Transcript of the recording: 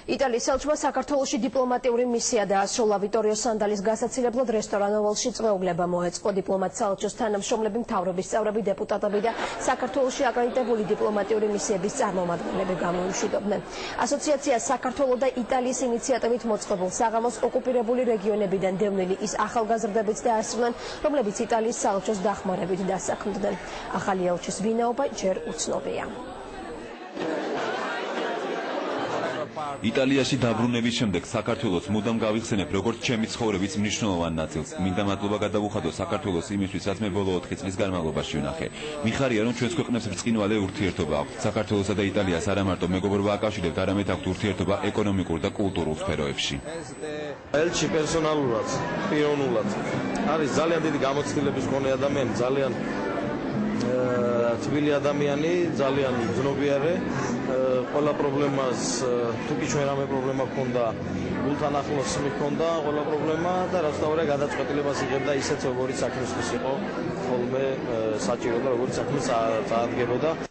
იტალიის ელჩმა საქართველოში დიპლომატიური მისია დაასრულა. ვიტორიო სანდალის გასაცილებლად რესტორან ოვალში წვეულება მოეწყო. დიპლომატ საელჩოს თანამშრომლები, მთავრობის წევრები, დეპუტატები და საქართველოში აკრედიტებული დიპლომატიური მისიების წარმომადგენლები გამოიმშვიდობდნენ. ასოციაცია საქართველო და იტალიის ინიციატივით მოწყობილ საღამოს ოკუპირებული რეგიონებიდან დევნილი ის ახალგაზრდებიც დაასრულნენ, რომლებიც იტალიის საელჩოს დახმარებით დასაქმდნენ. ახალი ელჩის ვინაობა ჯერ უცნობია. იტალიაში დაბრუნების შემდეგ საქართველოს მუდამ გავიხსენებ როგორც ჩემი ცხოვრების მნიშვნელოვან ნაწილს. მინდა მადლობა გადავუხადო საქართველოს იმისთვის, რაც მე ბოლო 4 წლის განმავლობაში ვნახე. მიხარია, რომ ჩვენს ქვეყნებს ბრწყინვალე ურთიერთობა აქვს. საქართველოსა და იტალიას არა მარტო მეგობრობა აკავშირებთ, არამედ აქვთ ურთიერთობა ეკონომიკურ და კულტურულ სფეროებში. ელჩი პერსონალურად, პიროვნულად არის ძალიან დიდი გამოცდილების მქონე ადამიანი, ძალიან თბილი ადამიანი, ძალიან ძნობიარე, ყველა პრობლემას, თუკი ჩვენ რამე პრობლემა გქონდა, გულთან ახლოს მიქონდა ყველა პრობლემა და რაც თავია გადაწყვეტილებას იღებდა ისეთ, როგორც საქმისთვის იყო, ხოლმე საჭირო და როგორც საქმე წაადგებოდა.